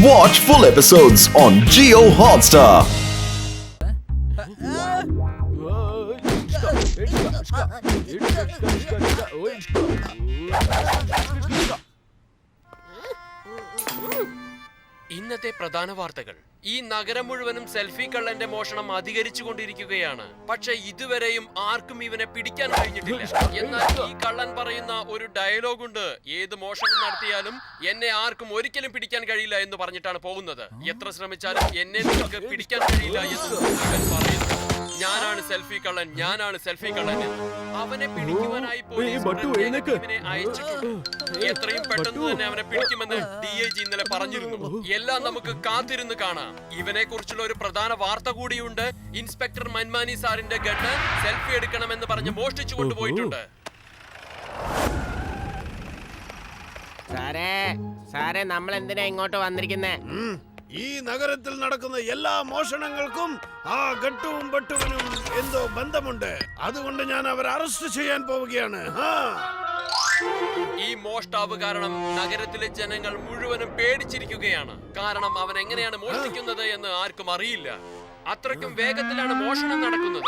Watch full episodes on Jio Hotstar. ഇന്നത്തെ പ്രധാന വാർത്തകൾ. ഈ നഗരം മുഴുവനും സെൽഫി കള്ളന്റെ മോഷണം അധികരിച്ചുകൊണ്ടിരിക്കുകയാണ്. പക്ഷെ ഇതുവരെയും ആർക്കും ഇവനെ പിടിക്കാൻ കഴിഞ്ഞിട്ടില്ല. എന്നാൽ ഈ കള്ളൻ പറയുന്ന ഒരു ഡയലോഗ് ഉണ്ട്: ഏത് മോഷണം നടത്തിയാലും എന്നെ ആർക്കും ഒരിക്കലും പിടിക്കാൻ കഴിയില്ല എന്ന് പറഞ്ഞിട്ടാണ് പോകുന്നത്. എത്ര ശ്രമിച്ചാലും എന്നെ നിങ്ങൾക്ക് പിടിക്കാൻ കഴിയില്ല എന്ന് അവൻ പറയുന്നു. ഞാനാണ് സെൽഫി കള്ളൻ, ഞാനാണ് സെൽഫി കള്ളൻ. അവനെ പിടിക്കുവാനായി പോലീസിനെ അയച്ചിട്ടുണ്ട്. എത്രയും പെട്ടെന്ന് തന്നെ അവനെ പിടിക്കുമെന്ന് DIG ഇന്നലെ പറഞ്ഞിരുന്നു. എല്ലാം നമുക്ക് കാത്തിരുന്ന് കാണാം. ഇവനെ കുറിച്ചുള്ള ഒരു പ്രധാന വാർത്ത കൂടിയുണ്ട്. ഇൻസ്പെക്ടർ മൻമാനി സാറിന്റെ ഗണ്ണ് സെൽഫി എടുക്കണമെന്ന് പറഞ്ഞ് മോഷ്ടിച്ചു കൊണ്ടുപോയിട്ടുണ്ട്. സാറേ നമ്മൾ എന്തിനാ ഇങ്ങോട്ട് വന്നിരിക്കുന്നേ? ഈ നഗരത്തിൽ നടക്കുന്ന എല്ലാ മോഷണങ്ങൾക്കും ആ ഗട്ടുവും ബട്ടുവിനും എന്തോ ബന്ധമുണ്ട്. അതുകൊണ്ട് ഞാൻ അവരെ അറസ്റ്റ് ചെയ്യാൻ പോവുകയാണ്. ഈ മോഷ്ടാവ് കാരണം നഗരത്തിലെ ജനങ്ങൾ മുഴുവനും പേടിച്ചിരിക്കുകയാണ്. കാരണം അവൻ എങ്ങനെയാണ് മോഷ്ടിക്കുന്നത് എന്ന് ആർക്കും അറിയില്ല. അത്രയ്ക്കും വേഗത്തിലാണ് മോഷണം നടക്കുന്നത്.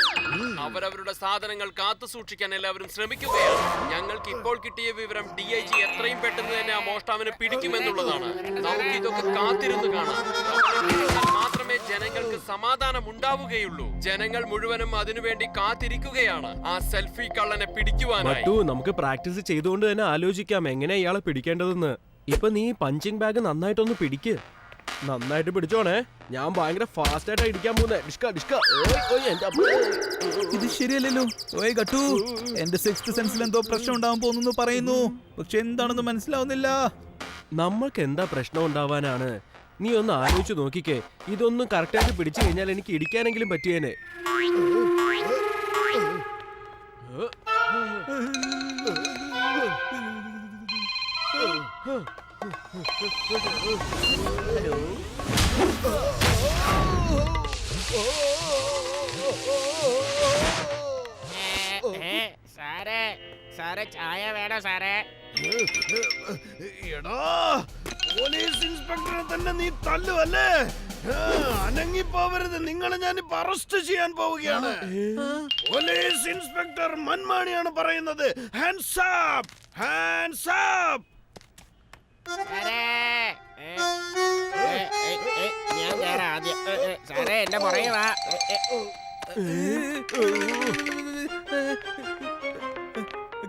അവരവരുടെ സാധനങ്ങൾ കാത്തു സൂക്ഷിക്കാൻ എല്ലാവരും ശ്രമിക്കുകയാണ്. ഞങ്ങൾക്ക് ഇപ്പോൾ കിട്ടിയ വിവരം DIG എത്രയും പെട്ടെന്ന് തന്നെ ആ മോഷ്ടാവിനെ പിടിക്കുമെന്നുള്ളതാണ്. നമുക്ക് ഇതൊക്കെ കാത്തിരുന്ന് കാണാം. മാത്രമേ ജനങ്ങൾക്ക് സമാധാനം ഉണ്ടാവുകയുള്ളൂ. ജനങ്ങൾ മുഴുവനും അതിനുവേണ്ടി കാത്തിരിക്കുകയാണ് ആ സെൽഫി കള്ളനെ പിടിക്കുവാനായി. നമുക്ക് പ്രാക്ടീസ് ചെയ്തുകൊണ്ട് തന്നെ ആലോചിക്കാം എങ്ങനെ ഇയാളെ പിടിക്കേണ്ടതെന്ന്. ഇപ്പൊ നീ പഞ്ചിങ് ബാഗ് നന്നായിട്ടൊന്ന് പിടിക്ക്. നന്നായിട്ട് പിടിച്ചോണേ. ഞാൻ ഭയങ്കര ഫാസ്റ്റ് ആയിട്ട് ഇടിക്കാൻ പോകുന്നേ. ഇത് ശരിയല്ലല്ലോ. ഓയ് ഗട്ടു, എന്റെ സിക്സ്ത് സെൻസിൽ എന്തോ പ്രശ്നം ഉണ്ടാവാൻ പോകുന്നു പറയുന്നു. പക്ഷെ എന്താണെന്ന് മനസ്സിലാവുന്നില്ല. നമ്മൾക്ക് എന്താ പ്രശ്നം ഉണ്ടാവാനാണ്? നീ ഒന്ന് ആലോചിച്ച് നോക്കിക്കേ. ഇതൊന്നും കറക്റ്റായിട്ട് പിടിച്ചു കഴിഞ്ഞാൽ എനിക്ക് ഇടിക്കാനെങ്കിലും പറ്റിയേനെ. സാറേ ചായ വേണോ സാറേ? എടാ, പോലീസ് ഇൻസ്പെക്ടറെ തന്നെ നീ തല്ലുവല്ലേ? അനങ്ങിപ്പോവരുത്. നിങ്ങളെ ഞാനിപ്പോ അറസ്റ്റ് ചെയ്യാൻ പോവുകയാണ്. പോലീസ് ഇൻസ്പെക്ടർ മൻമാണിയാണ് പറയുന്നത്. Hands up, hands up. ഞാൻ കേറാം ആദ്യം. സാറേ എന്റെ പുറകെ വാ.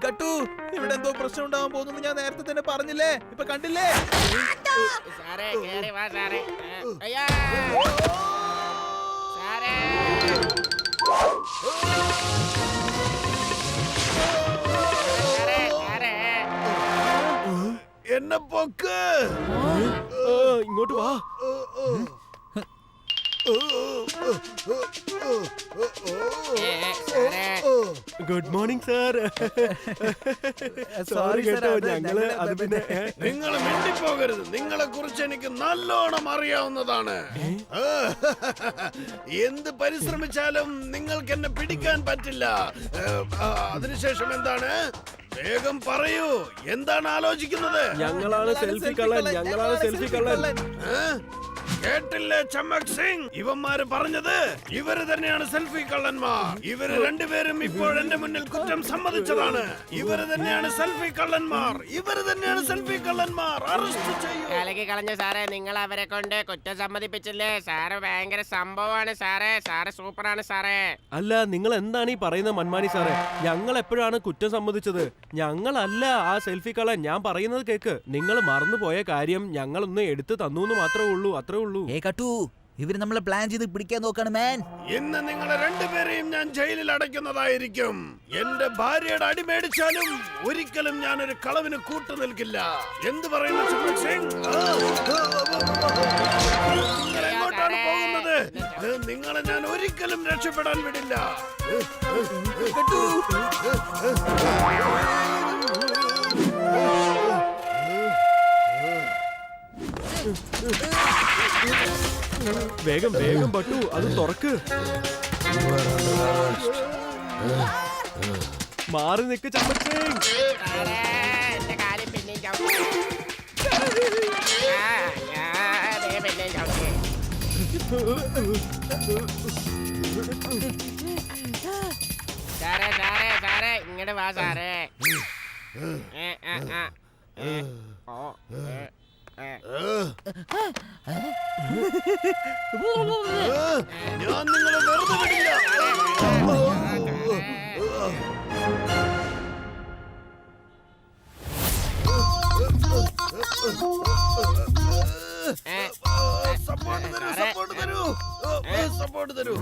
ഗട്ടു, ഇവിടെ എന്തോ പ്രശ്നം ഉണ്ടാവാൻ പോകുന്നു. ഞാൻ നേരത്തെ തന്നെ പറഞ്ഞില്ലേ? ഇപ്പൊ കണ്ടില്ലേ? സാറേ കേറി വാ സാറേ. അയ്യാ സാറേ, എന്നെ പൊക്ക്. ഇങ്ങോട്ട് വാ. Good morning sir. സോറി കേട്ടോ, ഞങ്ങള് അത് പിന്നെ. നിങ്ങൾ മിണ്ടിപ്പോകരുത്. നിങ്ങളെ കുറിച്ച് എനിക്ക് നല്ലോണം അറിയാവുന്നതാണ്. എന്ത് പരിശ്രമിച്ചാലും നിങ്ങൾക്ക് എന്നെ പിടിക്കാൻ പറ്റില്ല. അതിനുശേഷം എന്താണ്? വേഗം പറയൂ, എന്താണ് ആലോചിക്കുന്നത്? ഞങ്ങളാണ് സെൽഫി കള്ളൻ, ഞങ്ങളാണ് സെൽഫി കള്ളൻ. കേട്ടില്ലേ ചമ്മക് സിംഗ്? ഇവന്മാര് പറഞ്ഞത് ഇവര് തന്നെയാണ് സെൽഫി കള്ളന്മാർ. ഇവര് രണ്ടുപേരും ഇപ്പോൾ എന്റെ മുന്നിൽ കുറ്റം സമ്മതിച്ചതാണ്. ഇവര് തന്നെയാണ് സെൽഫി കള്ളന്മാർ, ഇവര് തന്നെയാണ് സെൽഫി കള്ളന്മാർ. അറസ്റ്റ് ചെയ്യൂ. കലക്കി കളഞ്ഞു സാറേ. നിങ്ങൾ അവരെ കൊണ്ട് കുറ്റം സമ്മതിപ്പിച്ചില്ലേ? സാറ് ഭയങ്കര സംഭവമാണ് സാറേ. സാറ് സൂപ്പറാണ് സാറേ. അല്ല, നിങ്ങൾ എന്താണ് ഈ പറയുന്നത് മൻമാനി സാറേ? ഞങ്ങൾ എപ്പോഴാണ് കുറ്റം സമ്മതിച്ചത്? ഞങ്ങളല്ല ആ സെൽഫി കള്ളൻ. ഞാൻ പറയുന്നത് കേക്ക്. നിങ്ങൾ മറന്നുപോയ കാര്യം ഞങ്ങളൊന്ന് എടുത്തു തന്നു മാത്രമേ ഉള്ളൂ. അത്രേ ഉള്ളൂ. ഇവര് നമ്മളെ പ്ലാൻ ചെയ്ത് പിടിക്കാൻ നോക്കാണ് മാൻ. ഇന്ന് നിങ്ങളെ രണ്ടുപേരെയും ഞാൻ ജയിലിൽ അടയ്ക്കുന്നതായിരിക്കും. എന്റെ ഭാര്യയുടെ അടി മേടിച്ചാലും ഒരിക്കലും ഞാനൊരു കളവിന് കൂട്ടു നിൽക്കില്ല. എന്ത് പറയുന്നു ചമ്മക് സിംഗ്? നിങ്ങൾ എങ്ങോട്ടാണ് പോകുന്നത്? നിങ്ങളെ ഞാൻ ഒരിക്കലും രക്ഷപ്പെടാൻ വിടില്ല. വേഗം വേഗം ബട്ടു, അത് തുറക്ക്. മാറി നിക്ക് ചമ്മക് സിംഗ്. എന്റെ കാലിൽ പിന്നെയും സാറേ സാറേ സാറേ ഇങ്ങോട്ട് വാ സാറേ. ഞാൻ നിങ്ങളെ വെറുതെ വിടില്ല. സപ്പോർട്ട് തരൂ, സപ്പോർട്ട് തരൂ, സപ്പോർട്ട് തരൂ.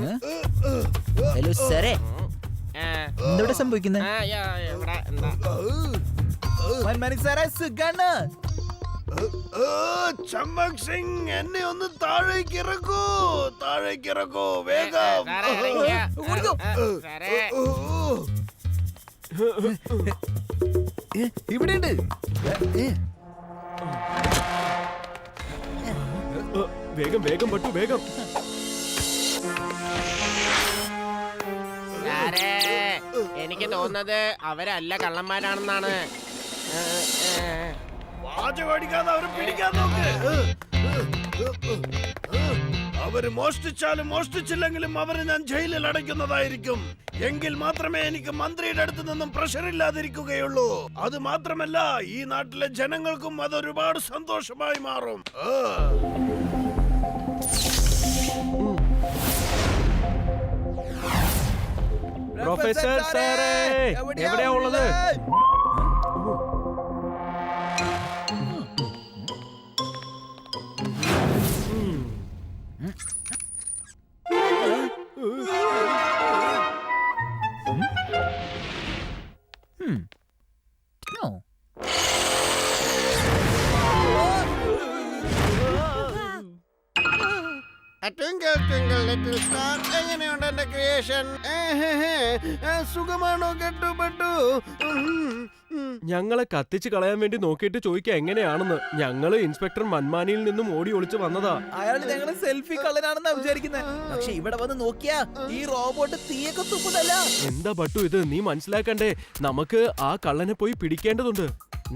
ഹലോ സാറേ, എന്താണ് സംഭവിക്കുന്നത്? ഇവിടെ എന്താ മൻമാനി സാറേ, സുഖാണ്. ചമ്മക് സിംഗ്, എന്നെ ഒന്ന് താഴേക്ക് ഇറക്കൂ, താഴേക്ക് ഇറക്കൂ വേഗം. സാറേ ഇറങ്ങിയോ? സാറേ ഇവിടെയുണ്ട്. വേഗം വേഗം പറ്റു വേഗം. സാറേ എനിക്ക് തോന്നുന്നത് അവരല്ല കള്ളന്മാരാണെന്നാണ്. വാചകടിക്കാതെ അവരെ പിടിക്കാൻ നോക്ക്. അവര് മോഷ്ടിച്ചാലും മോഷ്ടിച്ചില്ലെങ്കിലും അവരെ ഞാൻ ജയിലിൽ അടയ്ക്കുന്നതായിരിക്കും. എങ്കിൽ മാത്രമേ എനിക്ക് മന്ത്രിയുടെ അടുത്ത് നിന്നും പ്രഷർ ഇല്ലാതിരിക്കുകയുള്ളൂ. അത് മാത്രമല്ല, ഈ നാട്ടിലെ ജനങ്ങൾക്കും അതൊരുപാട് സന്തോഷമായി മാറും. പ്രൊഫസർ സാറേ, എവിടെയാ ഉള്ളത്? എങ്ങനെയുണ്ട് എന്റെ ക്രിയേഷൻ? സുഖമാണോ കെട്ടുപെട്ടു? ഞങ്ങളെ കത്തിച്ച് കളയാൻ വേണ്ടി നോക്കിയിട്ട് ചോദിക്കുക എങ്ങനെയാണെന്ന്. ഞങ്ങള് ഇൻസ്പെക്ടർ മൻമാനിയിൽ നിന്നും ഓടി ഒളിച്ച് വന്നതാ. അയാൾ ഞങ്ങളെ സെൽഫി കള്ളനാണെന്നാ വിചാരിക്കുന്നത്. പക്ഷെ ഇവിടെ വന്ന് നോക്കിയാ ഈ റോബോട്ട് തീയൊക്കെ തുപ്പുന്നല്ല. എന്താ ബട്ടു ഇത്? നീ മനസ്സിലാക്കണ്ടേ? നമുക്ക് ആ കള്ളനെ പോയി പിടിക്കേണ്ടതുണ്ട്.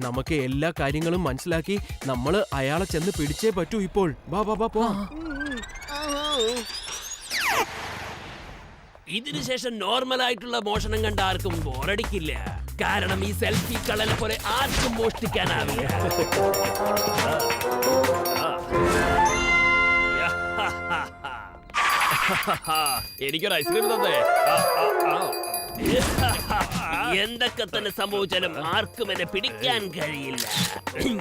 നമുക്ക് എല്ലാ കാര്യങ്ങളും മനസ്സിലാക്കി നമ്മള് അയാളെ ചെന്ന് പിടിച്ചേ പറ്റൂ ഇപ്പോൾ. ബാ ബാ ബാ പോ. ഇതിനുശേഷം നോർമൽ ആയിട്ടുള്ള മോഷണം കണ്ട ആർക്കും ബോറടിക്കില്ല. കാരണം ഈ സെൽഫി കള്ളനെ പോലെ ആർക്കും മോഷ്ടിക്കാനാവില്ല. എനിക്കൊരു ഐസ്ക്രീം തന്നേ. എന്തൊക്കെ തന്നെ സംഭവിച്ചാലും ആർക്കും എന്നെ പിടിക്കാൻ കഴിയില്ല.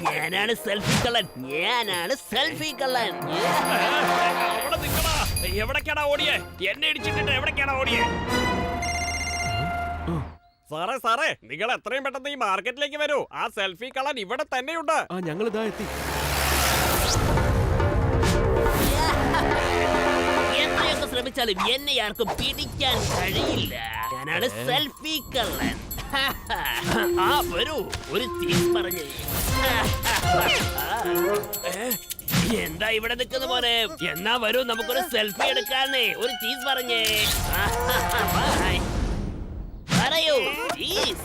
ഞാനാണ് സെൽഫി കള്ളൻ, ഞാനാണ് സെൽഫി കള്ളൻ. എവിടേക്കാടാ ഓടിയേ? എന്നെ ഇടിച്ചിട്ട് എവിടേക്കാടാ ഓടിയേ? സാറേ സാറേ, നിങ്ങൾ എത്രയും പെട്ടെന്ന് ഈ മാർക്കറ്റിലേക്ക് വരൂ. ആ സെൽഫി കള്ളൻ ഇവിടെ തന്നെയുണ്ട്. ആ ഞങ്ങളിതാ എത്തി. എത്രയൊക്കെ ശ്രമിച്ചാലും എന്നെ ആർക്കും പിടിക്കാൻ കഴിയില്ല. ഞാനാണ് സെൽഫി കള്ളൻ. ആ വരൂ, ഒരു ചീസ് പറഞ്ഞേ. എന്താ ഇവിടെ നിൽക്കുന്ന പോലെ? എന്നാ വരൂ, നമുക്കൊരു സെൽഫി എടുക്കാന്നേ. ഒരു ചീസ് പറഞ്ഞേ. പറയൂ, ചീസ്.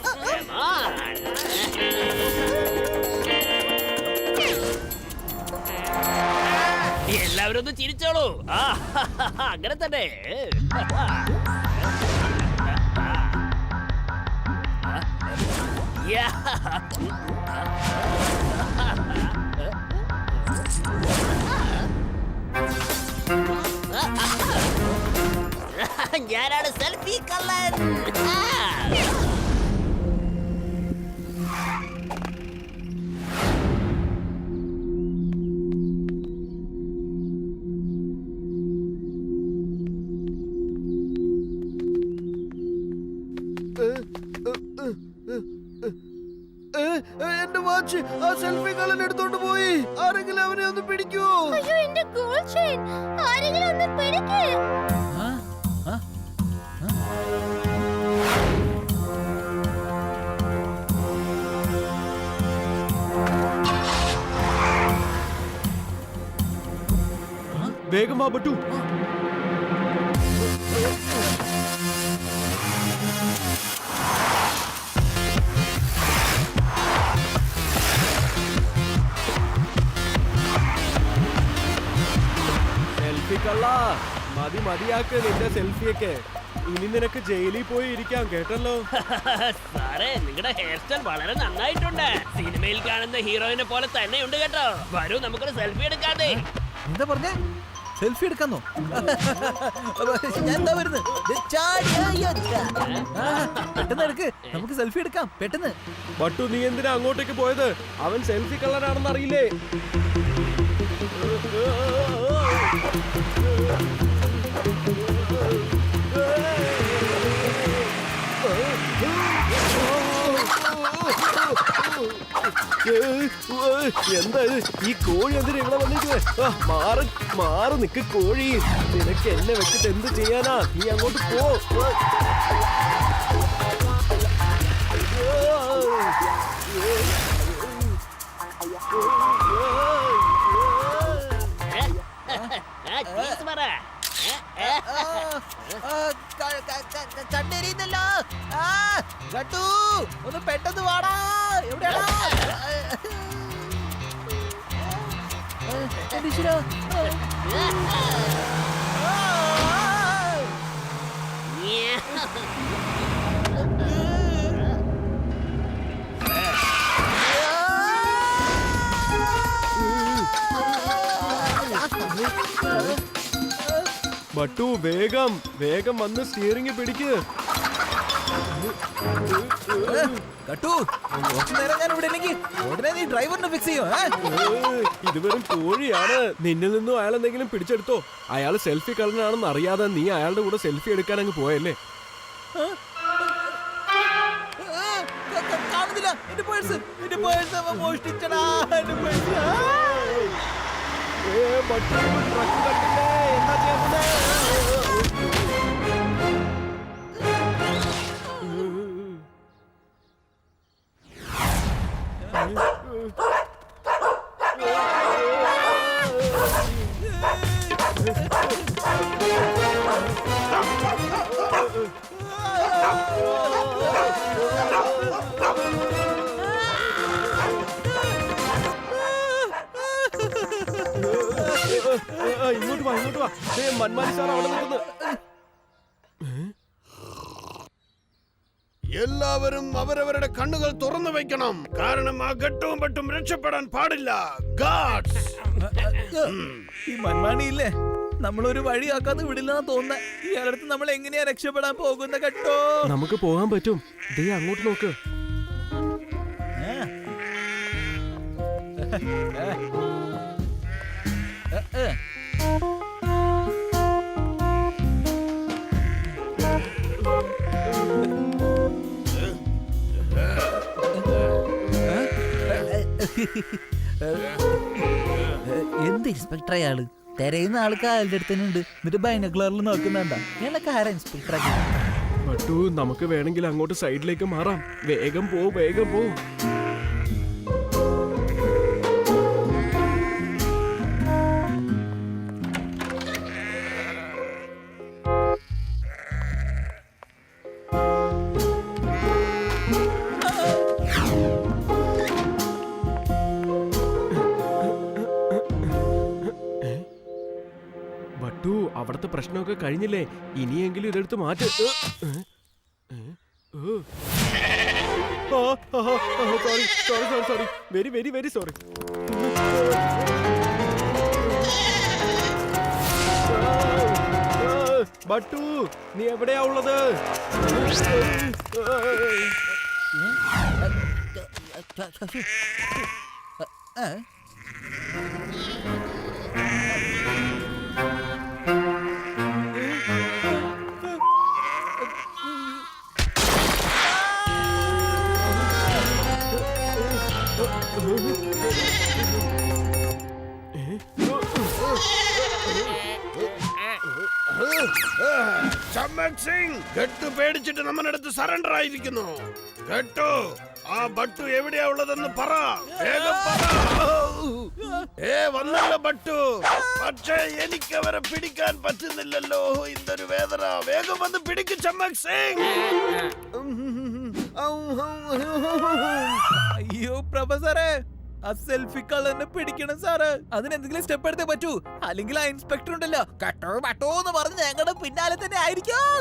എല്ലാവരും ഒന്ന് ചിരിച്ചോളൂ. അങ്ങനെ തന്നെ. ഞാനാണ് സെൽഫി കള്ളൻ. എന്റെ വാച്ച് ആ സെൽഫി കള്ളൻ എടുത്തോണ്ട് പോയി. ആരെങ്കിലും അവനെ ഒന്ന് പിടിക്കൂ. അയ്യോ, എന്റെ ഗോൾഡ് ചെയിൻ ആരെങ്കിലും ഒന്ന് പിടിക്ക്. വേഗം വാ ബട്ടു. സെൽഫി കള്ള മതിയാക്ക് നിന്റെ സെൽഫിയൊക്കെ. ഇനി നിനക്ക് ജയിലിൽ പോയി ഇരിക്കാം കേട്ടല്ലോ. സാറേ നിങ്ങളുടെ ഹെയർ സ്റ്റൈൽ വളരെ നന്നായിട്ടുണ്ട്. സിനിമയിൽ കാണുന്ന ഹീറോയിനെ പോലെ തന്നെയുണ്ട് കേട്ടോ. വരൂ നമുക്കൊരു സെൽഫി എടുക്കാതെ. എന്താ പറഞ്ഞേ? സെൽഫി എടുക്കാന്നോ? ഞാൻ എന്താ വരുന്നത്? പെട്ടെന്ന് എടുക്ക്, നമുക്ക് സെൽഫി എടുക്കാം പെട്ടെന്ന്. ബട്ടു നീ എന്തിനാ അങ്ങോട്ടേക്ക് പോയത്? അവൻ സെൽഫി കള്ളനാണെന്ന് അറിയില്ലേ? എന്താ ഇത്? ഈ കോഴി എന്തിനാ ഇവിടെ വന്നിരിക്കുന്നത്? മാറി നിക്ക് കോഴി. നിനക്ക് എന്നെ വെച്ചിട്ട് എന്ത് ചെയ്യാനാ? നീ അങ്ങോട്ട് പോ. കണ്ടെരിയുന്നല്ലോ. ഒന്ന് പെട്ടെന്ന് വാടാ. എവിടെയാടാ? ബട്ടു വേഗം വേഗം വന്ന് സ്റ്റിയറിംഗ് പിടിക്ക്. കുറച്ചു നേരം ഞാൻ ഇവിടെ ഇല്ലെങ്കിൽ ഉടനെ നീ ഡ്രൈവറിനെ ഫിക്സ് ചെയ്യോ? ഇത് വെറും കോഴിയാണ്. നിന്നിൽ നിന്നും അയാൾ എന്തെങ്കിലും പിടിച്ചെടുത്തോ? അയാൾ സെൽഫി കള്ളനാണെന്ന് അറിയാതെ നീ അയാളുടെ കൂടെ സെൽഫി എടുക്കാൻ അങ്ങ് പോയല്ലേ? കാണുന്നില്ല. എന്റെ പേഴ്സ് മോഷ്ടിച്ചടാ. എന്റെ പേഴ്സ്. ബട്ടു ട്രക്ക് കണ്ടില്ലേ? എന്താ ചെയ്യുന്നത്? ഇങ്ങോട്ട് വാ. മന്മാരി സാർ അവിടെ നിൽക്കുന്നു. എല്ലാവരും അവരവരുടെ കണ്ണുകൾ തുറന്നു വെക്കണം. കാരണം ആ ഘട്ടവും പെട്ടും രക്ഷപ്പെടാൻ പാടില്ല. ഗാഡ്സ്. ഈ മൺമാണിയില്ലേ നമ്മളൊരു വഴിയാക്കാതെ വിടില്ലെന്ന് തോന്നുന്നേ. ഇയാളടുത്ത് നമ്മൾ എങ്ങനെയാ രക്ഷപ്പെടാൻ പോകുന്ന കേട്ടോ? നമുക്ക് പോകാൻ പറ്റും. ദേ അങ്ങോട്ട് നോക്ക്. എന്ത് ഇൻസ്പെക്ടർ അയാള്? തെരയുന്ന ആൾക്ക് അയാളുടെ അടുത്ത് തന്നെ ഉണ്ട്. എന്നിട്ട് ബൈനോക്കുലറിൽ നോക്കുന്നുണ്ട. ഇയാളൊക്കെ ആരാ ഇൻസ്പെക്ടർ? ബട്ടു നമുക്ക് വേണമെങ്കിൽ അങ്ങോട്ട് സൈഡിലേക്ക് മാറാം. വേഗം പോ. ബട്ടു അവിടത്തെ പ്രശ്നമൊക്കെ കഴിഞ്ഞില്ലേ? ഇനിയെങ്കിലും ഇതെടുത്ത് മാറ്റ്. സോറി. Very sorry. ബട്ടു നീ എവിടെയാ ഉള്ളത്? ചമ്മക് സിംഗ്, ഗട്ടു പേടിച്ചിട്ട് നമ്മുടെ അടുത്ത് സറണ്ടർ ആയിരിക്കുന്നു. ഗട്ടു, ആ ബട്ടു എവിടെയാ ഉള്ളതെന്ന് പറ. വേഗം പറ. വന്നല്ലോ ബട്ടു. പക്ഷേ എനിക്ക് അവരെ പിടിക്കാൻ പറ്റുന്നില്ലല്ലോ. ഇതൊരു വേദന. വേഗം വന്ന് പിടിക്കും ചമ്മക് സിംഗ്. അയ്യോ പ്രൊഫസറെ, ആ സെൽഫി കള്ളനെ പിടിക്കണം സാറ്. അതിനെന്തെങ്കിലും സ്റ്റെപ്പ് എടുത്തേ പറ്റൂ, അല്ലെങ്കിൽ ആ ഇൻസ്പെക്ടർ ഉണ്ടല്ലോ കട്ടോ പട്ടോ എന്ന് പറഞ്ഞ് ഞങ്ങളുടെ പിന്നാലെ തന്നെ ആയിരിക്കും.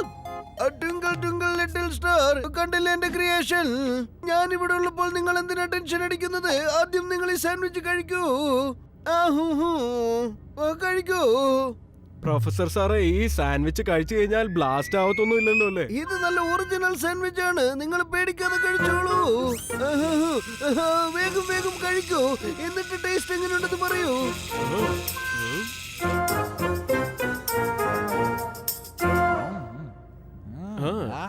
ട്വിങ്കിൾ ട്വിങ്കിൾ ലിറ്റിൽ സ്റ്റാർ, കണ്ടില്ലേ എന്റെ ക്രിയേഷൻ? ഞാൻ ഇവിടെ ഉള്ളപ്പോൾ നിങ്ങൾ എന്തിനാ ടെൻഷൻ അടിക്കുന്നത്? ആദ്യം നിങ്ങൾ ഈ സാൻഡ്വിച്ച് കഴിക്കൂ. കഴിക്കൂ. പ്രൊഫസർ സാറേ, ഈ സാൻഡ്വിച്ച് കഴിച്ചു കഴിഞ്ഞാൽ ബ്ലാസ്റ്റ് ആവത്തൊന്നും ഇല്ലല്ലോ അല്ലേ? ഇത് നല്ല ഒറിജിനൽ സാൻഡ്വിച്ച് ആണ്, നിങ്ങൾ പേടിക്കാതെ കഴിച്ചോളൂ. വേഗം വേഗം കഴിക്കൂ, എന്നിട്ട് ടേസ്റ്റ് എങ്ങനെയുണ്ടെന്ന് പറയൂ.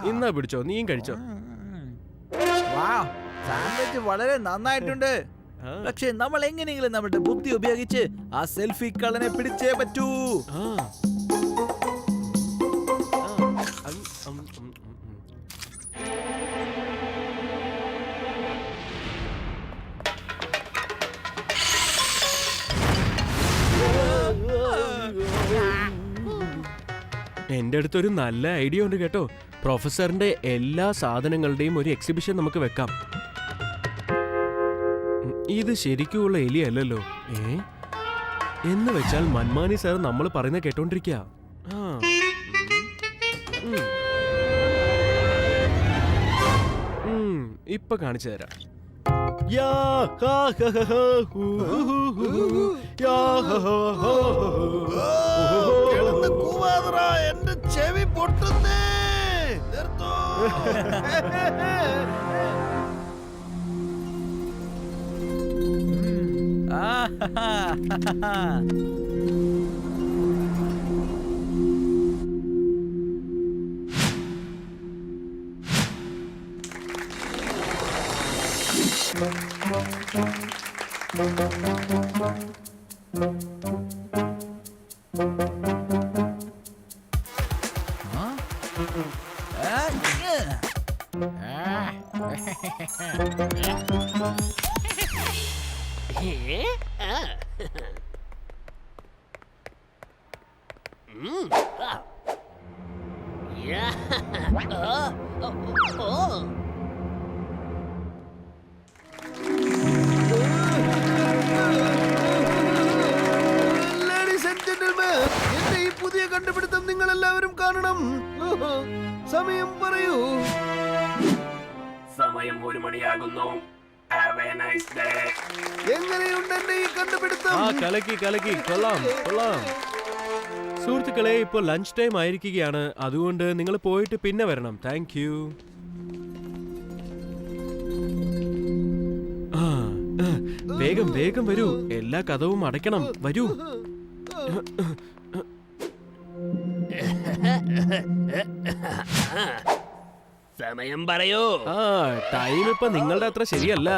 ഇന്നാ പിടിച്ചോ, നീയും കഴിച്ചോ. സാൻഡ്വിച്ച് വളരെ നന്നായിട്ടുണ്ട്. പക്ഷെ നമ്മൾ എങ്ങനെയെങ്കിലും നമ്മുടെ ബുദ്ധി ഉപയോഗിച്ച് ആ സെൽഫി കള്ളനെ പിടിച്ചേ പറ്റൂ. എന്റെ അടുത്തൊരു നല്ല ഐഡിയ ഉണ്ട് കേട്ടോ. പ്രൊഫസറിന്റെ എല്ലാ സാധനങ്ങളുടെയും ഒരു എക്സിബിഷൻ നമുക്ക് വെക്കാം. ഇത് ശരിക്കുള്ള എലി അല്ലല്ലോ. എന്ന് വെച്ചാൽ മന്മാനി സാർ നമ്മൾ പറയുന്ന കേട്ടോണ്ടിരിക്കുക. ഇപ്പൊ കാണിച്ചു തരാം. എന്റെ ചെവി പൊട്ടുന്നേ. നിർത്തോ. എന്റെ ഈ പുതിയ കണ്ടുപിടുത്തം നിങ്ങൾ എല്ലാവരും കാണണം. സമയം പറയൂ. സമയം 1 മണിയാകുന്നു. എങ്ങനെയുണ്ട് എന്റെ ഈ കണ്ടുപിടുത്തം? കലക്കി കലക്കി, കൊള്ളാം കൊള്ളാം. സുഹൃത്തുക്കളെ, ഇപ്പോൾ ലഞ്ച് ടൈം ആയിരിക്കുകയാണ്, അതുകൊണ്ട് നിങ്ങൾ പോയിട്ട് പിന്നെ വരണം. Thank you. വേഗം വേഗം വരൂ, എല്ലാ കഥവും അടയ്ക്കണം. വരൂ. സമയം പറയൂ. ടൈം ഇപ്പൊ നിങ്ങളുടെ അത്ര ശരിയല്ല.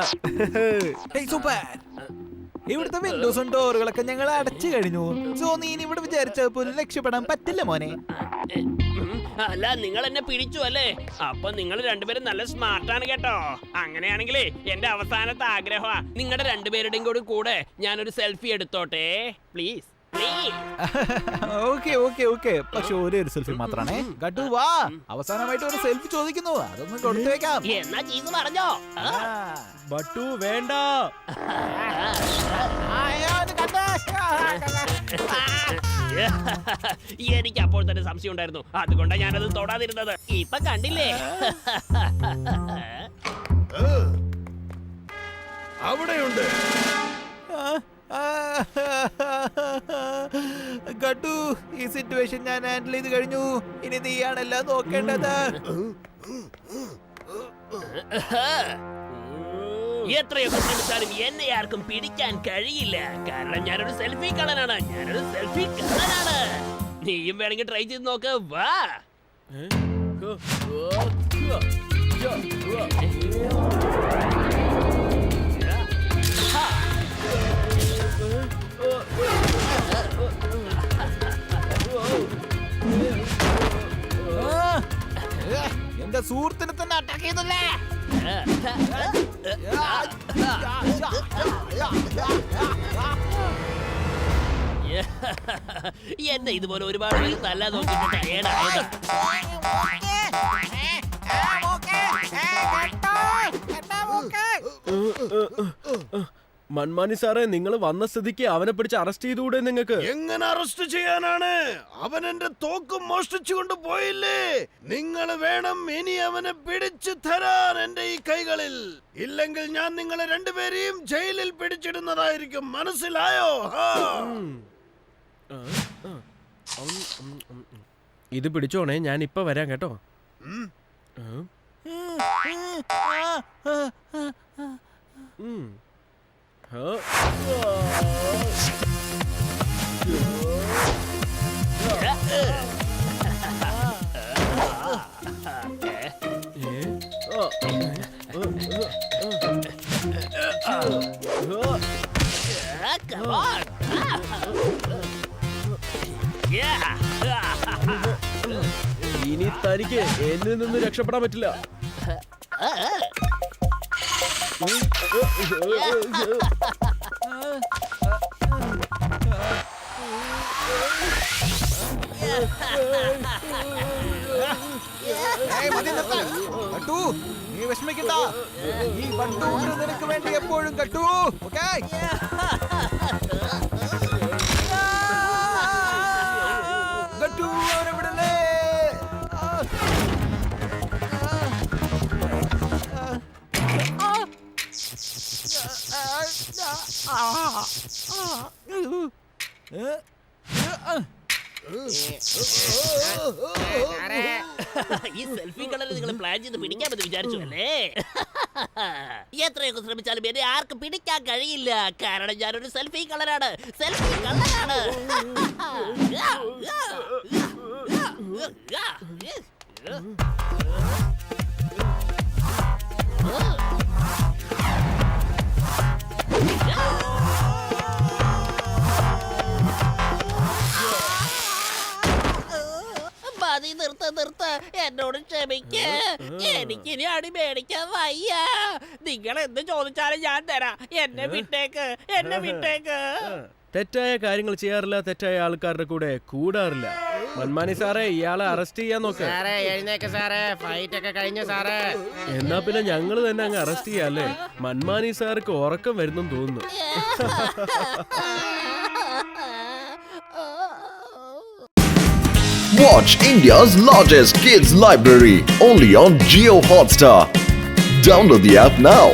ഇവിടുത്തെ വിൻഡോസും ഡോറുകളൊക്കെ ഞങ്ങൾ അടച്ചു കഴിഞ്ഞു. സോ നീ ഇവിടെ വിചാരിച്ച പോലും രക്ഷപ്പെടാൻ പറ്റില്ല മോനെ. അല്ല, നിങ്ങൾ എന്നെ പിടിച്ചു അല്ലേ? അപ്പൊ നിങ്ങൾ രണ്ടുപേരും നല്ല സ്മാർട്ടാണ് കേട്ടോ. അങ്ങനെയാണെങ്കിലേ എന്റെ അവസാനത്തെ ആഗ്രഹമാ നിങ്ങളുടെ രണ്ടുപേരുടെയും കൂടെ ഞാനൊരു സെൽഫി എടുത്തോട്ടെ. Please please. Okay okay okay, പക്ഷെ ഒരു സെൽഫി മാത്രാണേ. ഗട്ടു വാ, അവസാനമായിട്ട് ഒരു സെൽഫി ചോദിക്കുന്നു, അതൊന്ന് കൊടുത്തേക്കാം. എന്നാ ചീസ് പറഞ്ഞോ. ബട്ടു വേണ്ട. എനിക്ക് അപ്പോൾ തന്നെ സംശയം ഉണ്ടായിരുന്നു, അതുകൊണ്ടാണ് ഞാനത് തൊടാതിരുന്നത്. ഇപ്പൊ കണ്ടില്ലേ? അവിടെയുണ്ട്. ഗട്ടു, ഈ സിറ്റുവേഷൻ ഞാൻ ഹാൻഡിൽ ചെയ്ത് കഴിഞ്ഞു. ഇനി നീയാണെല്ലാം നോക്കേണ്ടത്. എത്രയൊക്കെ ശ്രമിച്ചാലും എന്നെ ആർക്കും പിടിക്കാൻ കഴിയില്ല, കാരണം ഞാനൊരു സെൽഫി കള്ളനാണ്. നീയും വേണമെങ്കിൽ ട്രൈ ചെയ്ത് നോക്ക്. വാ. എന്റെ സുഹൃത്തിനെ തന്നെ അറ്റാക്ക് ചെയ്തല്ലേ? എന്നെ ഇതുപോലെ ഒരുപാട് പേര് തല്ല നോക്കിയിട്ട് ടയേർഡായത്. മൻമാനി സാറേ, നിങ്ങൾ വന്ന സ്ഥിതിക്ക് അവനെ പിടിച്ച് അറസ്റ്റ് ചെയ്തുകൂടെ നിങ്ങൾക്ക്? എങ്ങനെ അറസ്റ്റ് ചെയ്യാനാണ്? അവൻ എന്റെ തോക്കും മോഷ്ടിച്ചുകൊണ്ട് പോയില്ലേ? നിങ്ങൾ വേണം ഇനി അവനെ പിടിച്ചു തരാൻ എന്റെ ഈ കൈകളിൽ. ഇല്ലെങ്കിൽ ഞാൻ നിങ്ങളെ രണ്ടുപേരെയും ജയിലിൽ പിടിച്ചിടുന്നതായിരിക്കും. മനസ്സിലായോ? ഇത് പിടിച്ചോണേ, ഞാൻ ഇപ്പൊ വരാം കേട്ടോ. Come on. ഇനി തനിക്ക് എന്നിൽ നിന്ന് രക്ഷപ്പെടാൻ പറ്റില്ല. നീ വിഷമിക്കണ്ട, ഈ ബണ്ടു നിനക്ക് വേണ്ടി എപ്പോഴും കട്ടു. ഓക്കേ, കട്ടു അവനെ വിടല്ലേ. ഈ സെൽഫി കളർ നിങ്ങൾ പ്ലാൻ ചെയ്ത് പിടിക്കാമെന്ന് വിചാരിച്ചു അല്ലേ? എത്രയൊക്കെ ശ്രമിച്ചാലും എന്നെ ആർക്കും പിടിക്കാൻ കഴിയില്ല. കാരണം ഞാനൊരു സെൽഫി കളറാണ്. സെൽഫി കളറാണ്. മതി, നിർത്ത. എന്നോട് ക്ഷമിക്ക്. എനിക്കിനി അടി മേടിക്കാൻ വയ്യ. നിങ്ങൾ എന്ത് ചോദിച്ചാലും ഞാൻ തരാം. എന്നെ വിട്ടേക്ക്. തെറ്റായ കാര്യങ്ങൾ ചെയ്യാറില്ല, തെറ്റായ ആൾക്കാരുടെ കൂടെ കൂടാറില്ല. മൻമാനി സാറേ, ഇയാളെ അറസ്റ്റ് ചെയ്യാൻ നോക്ക്. സാറേ എഴുന്നേക്ക് സാറേ, ഫൈറ്റ് ഒക്കെ കഴിഞ്ഞു സാറേ. എന്നാ പിന്നെ ഞങ്ങൾ തന്നെ അങ്ങ് അറസ്റ്റ് ചെയ്യാല്ലേ? മൻമാനി സാർക്ക് ഉറക്കം വരുന്നു തോന്നുന്നു. Watch India's largest kids library only on Jio Hotstar. Download the app now.